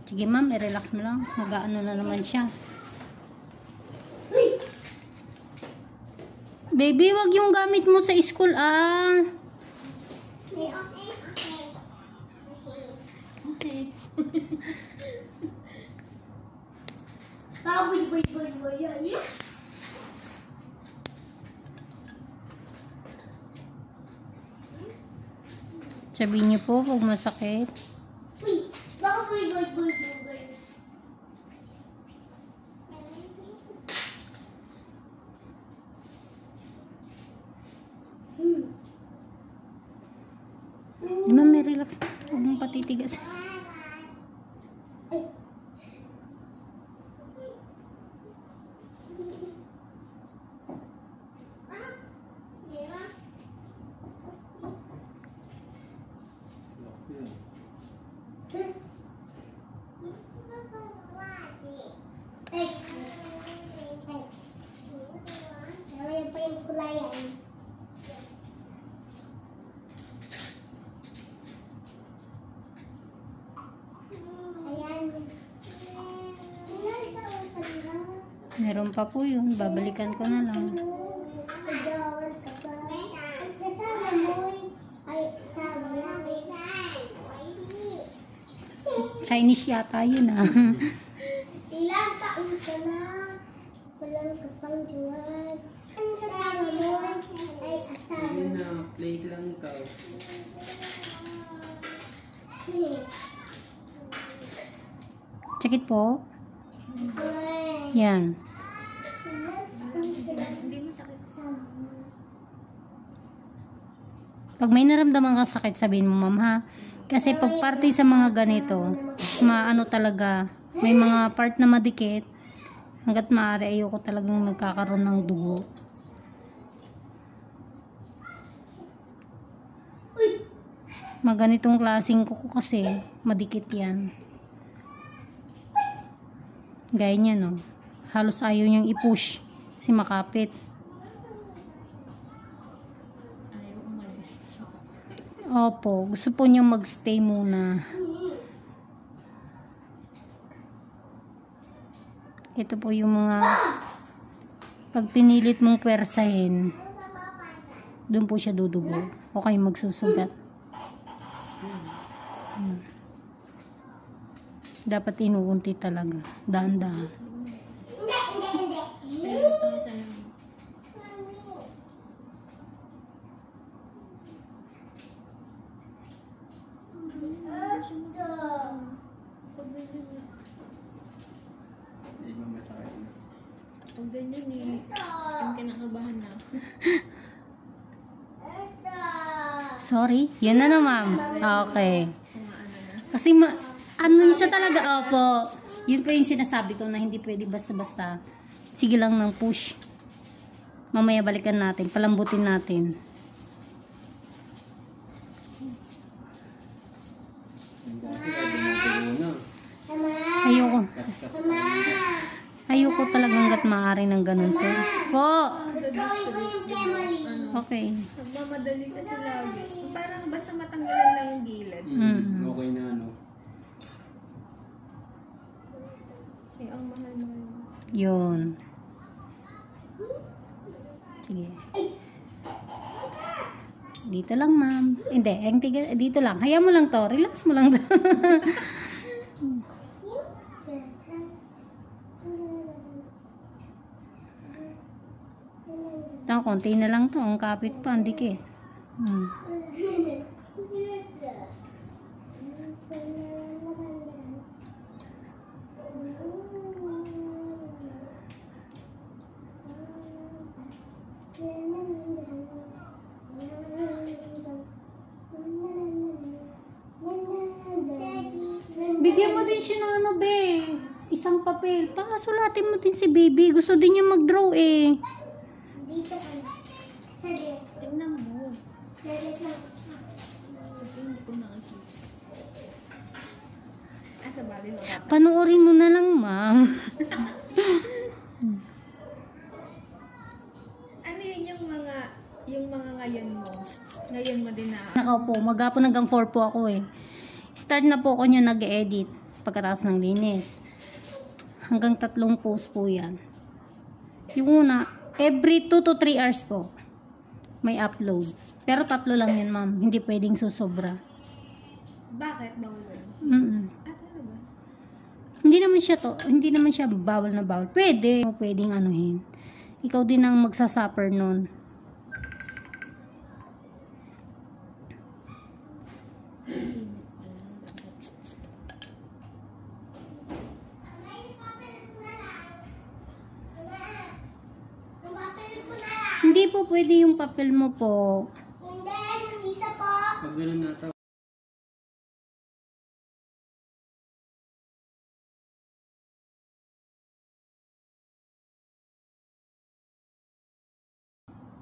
Sige ma'am, i-relax mo lang. Mag-aano na naman siya. Baby, wag yung gamit mo sa school ah. Okay. Sabihin niyo po, huwag masakit. Di ma'am, may relax. Huwag mong patitigas. Meron pa po yun. Babalikan ko na lang. Chinese yata yun ah. Ilang taon ka na? Walang kapang juwan. Ang kasama mo ay asawa. Yun na, play lang ikaw. Check it po. Yan. Hindi masakit sa Pag may naramdaman kang sakit, sabihin mo ma'am ha. Kasi pag parte sa mga ganito, maano talaga, may mga part na madikit, hanggat maaari ayoko talagang nagkakaroon ng dugo. Maganitong klaseng kuko kasi, madikit yan. Gaya niya no. Halos ayaw niyang i-push si makapit. Ayaw umalis. Opo, gusto po niyang magstay muna. Ito po yung mga pag pinilit mong pwersahin, doon po siya dudugo. O kayo magsusugat. Dapat inuunti talaga. Dahan-dahan. Pero ito sa Hindi ba masakit na? pag ganyan eh, yung kinakabahan na. Sorry? Yan na ma'am. Okay. Kumaano na. Kasi ano siya talaga, opo. Yun po yung sinasabi ko na hindi pwede basta-basta. Sige lang ng push. Mamaya balikan natin. Palambutin natin. Yung dati ay bumubuo na. Ayoko. Kaskas pa. Ayoko talagang hanggat maaari ng ganun. So, po! Ano, Okay. nagmamadali kasi lagi. Parang basta matanggalan lang yung gilid. Okay na ano. Eh, ang mahal-mahal. Yun. Sige. Dito lang, ma'am. Hindi, dito lang. Hayaan mo lang to. Relax mo lang to. Ito, konti na lang to. Ang kapit pa, ang dikit. Bigyan mo din siya ng ano, be. Isang papel. Sulatin mo din si baby. Gusto din niya mag-draw eh. Dito ka na. Salit. Tingnan mo. Salit lang. Kasi hindi ko nakakita. Sa bagay mo. Panoorin mo na lang, ma'am. Ano yun yung mga ngayon mo? Ngayon mo din na. Nakaupo. Maghapon hanggang 4 po ako eh. Start na po ako niya nag-edit. pagkatapos ng linis. Hanggang 3 post po yan. Yung una, every 2 to 3 hours po, may upload. Pero 3 lang yun, ma'am. Hindi pwedeng susobra. Bakit? Bawal? Talaga? Hindi naman siya bawal na bawal. Pwedeng anuhin. Ikaw din ang magsasuffer nun. Hindi po pwede yung papel mo po. Hindi, yung isa po. Pag ganun nata.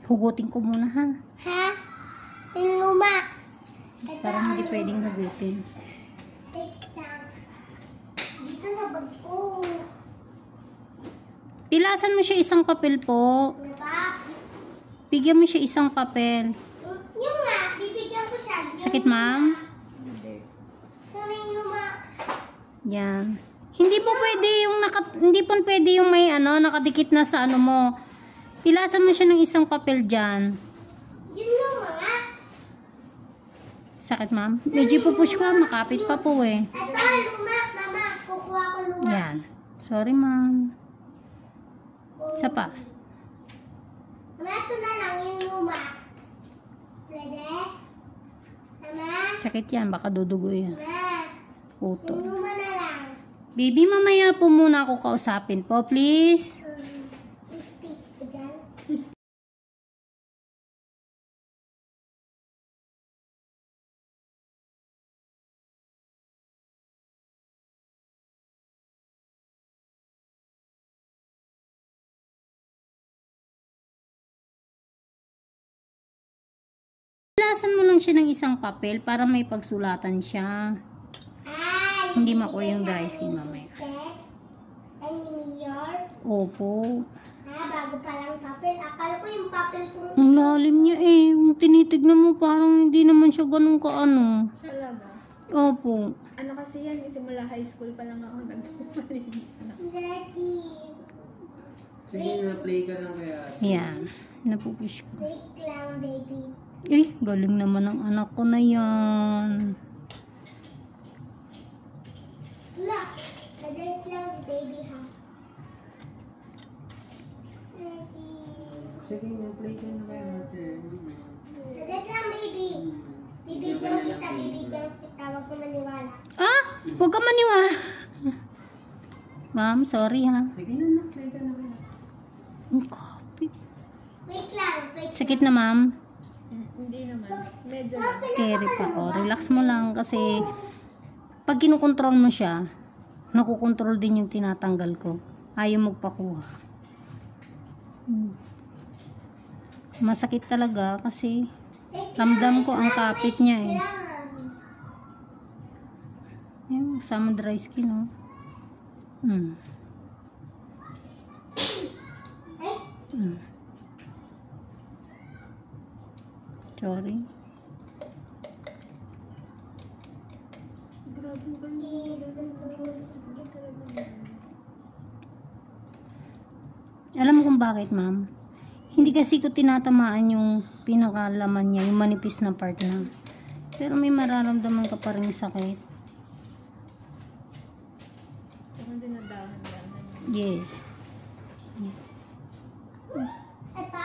Hugutin ko muna ha. Ha? Yung luma. Parang hindi pwedeng hugutin. Take lang. Dito sa bag ko. Pilasan mo siya isang papel po. Diba? Bigyan mo siya isang papel. Yung nga, bibigyan ko siya. Yung Sakit, ma'am? Hindi. yung luma. Yan. Hindi po pwede yung may nakadikit na sa ano mo. Pilasan mo siya ng isang papel dyan. Yung luma nga. Sakit, ma'am? Medyo pupush ka. Makapit pa po eh. Ito, luma. Mama, kukuha ko luma. Yan. Sorry, ma'am. Isa pa. Mama, ito na lang yung luma. Pwede? Mama? Sakit yan. Baka dudugo yan. Mama, Puto. yung luma na lang. Baby, mamaya po muna ako kausapin po, please. I-speak ko dyan. Pilasan mo lang siya ng isang papel para may pagsulatan siya. Ay, Hindi makuha yung dry skin mamaya. Ay, ni Mayor. Opo. Bago pa lang papel. Akala ko yung papel ko. Ang lalim niya eh. Kung tinitignan mo parang hindi naman siya ganun kaano. Talaga? Opo. Ano kasi yan, simula high school pa lang ako nagpapalinis na. Dirty. Sige na, play ka lang kaya. Yan. Napupush ko. Wait lang, baby. Eh, galing naman ng anak ko na yan. Look. Wait lang, baby, ha? Dirty. Sige na, play ka na kaya natin. Wait lang, baby. Bibigyan kita, bibigyan kita. Huwag ko maniwala. Ah! Huwag ka maniwala. Ma'am, sorry ha. Sige na, play ka na kaya. Ang kapit. Wait lang, wait. Sakit na ma'am. Hindi naman. Medyo lang. Carry pa ko. Relax mo lang kasi pag kinukontrol mo siya, nakukontrol din yung tinatanggal ko. Ayaw magpakuha. Masakit talaga kasi ramdam ko ang kapit niya eh. Yung sama dry skin oh. Sorry. Grabe mo Alam mo kung bakit, ma'am? Hindi kasi ko tinatamaan yung pinakalaman niya, yung manipis na part na. Pero may mararamdaman ka pa rin sakit. Tsaka dinadahan-dahan. Yes. Ito?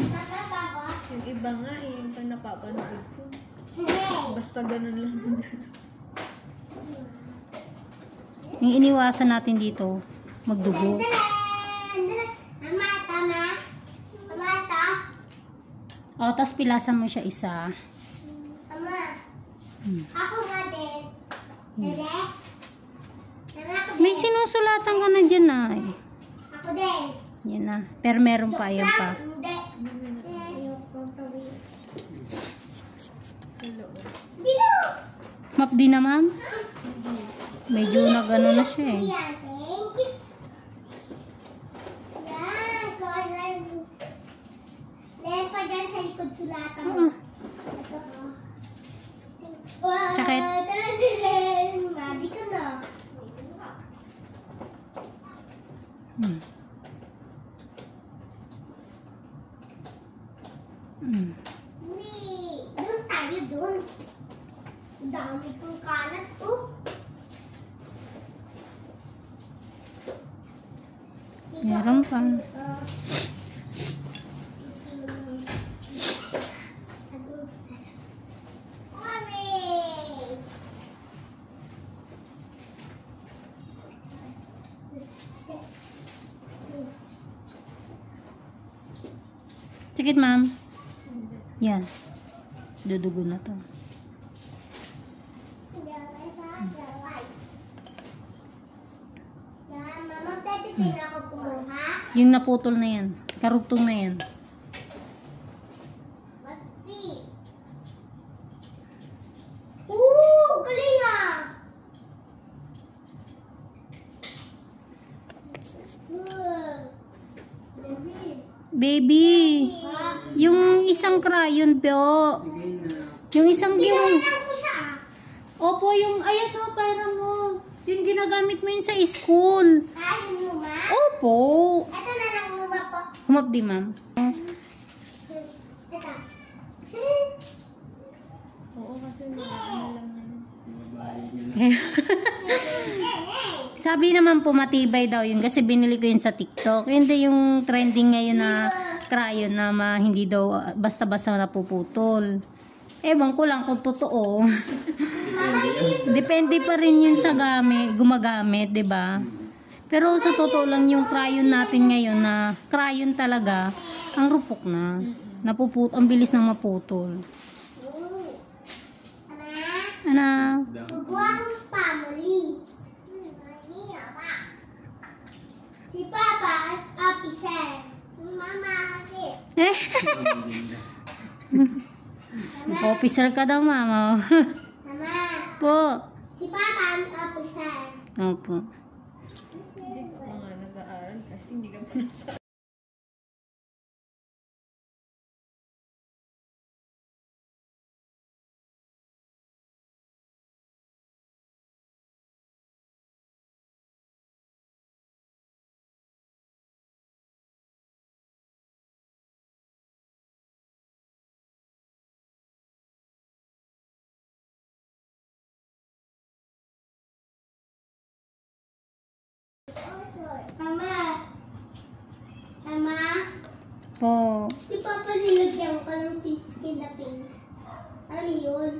Matabago? Yung iba nga eh, yung pag napapanood ko. Hindi. Basta ganun lang. Yung iniwasan natin dito, magdugo. Mama, tama? Mama, ito? O, tapos pilasan mo siya isa. Mama. Ako nga din. Dede? Mama, ako din. May sinusulatan ka na dyan na. Ako din. Yan na. Pero meron pa, yan pa. Hindi. Ayoko pawin. Sa loob. Dito! Map din na, ma'am. Medyo nagano na siya eh. Yan, thank you. Yan, corner. Then pa dyan sa likod sulatan mo. Ito, oh. Wow, Sakit. tara din. Madi ka na. Hmm. Hmm. Doon tayo, doon. Ang dami kong kalat, oh. Meron pa. Sakit, ma'am. Yan. Dudugo na to. Mama, pwede din ako kumuha? Yung naputol na yan. Karugtong na yan. Mati. Galing ah! Baby, yung isang crayon po. Sige na. Yung isang yung... Kailangan ko siya ah. Opo, yung... Ayan o, para mo. Yung ginagamit mo yun sa school. Ayun mo, ma. Opo. Ito na lang luma po. Humap di, ma'am. Ito. Oo, kasi mga ano lang yan. Mabalik niya na. Sabi naman po matibay daw yun kasi binili ko yun sa TikTok. Hindi yung trending ngayon na crayon na hindi daw basta-basta napuputol. Ewan ko lang kung totoo. Depende pa rin yun sa gumagamit, 'di ba? Pero sa totoo lang yung crayon natin ngayon na crayon talaga, ang rupok na. Ang bilis nang maputol. Ana? Kukuha akong family. Si Papa at officer. Si Mama bakit? Eh, officer ka daw, mama. Mama. Po. Si Papa ang officer. Opo. Hindi ka pa nga nag-aaral kasi hindi ka pa nasa Mama. Mama. Po. Si Papa nilagyan ko ng fish skin na pink. Ano yun?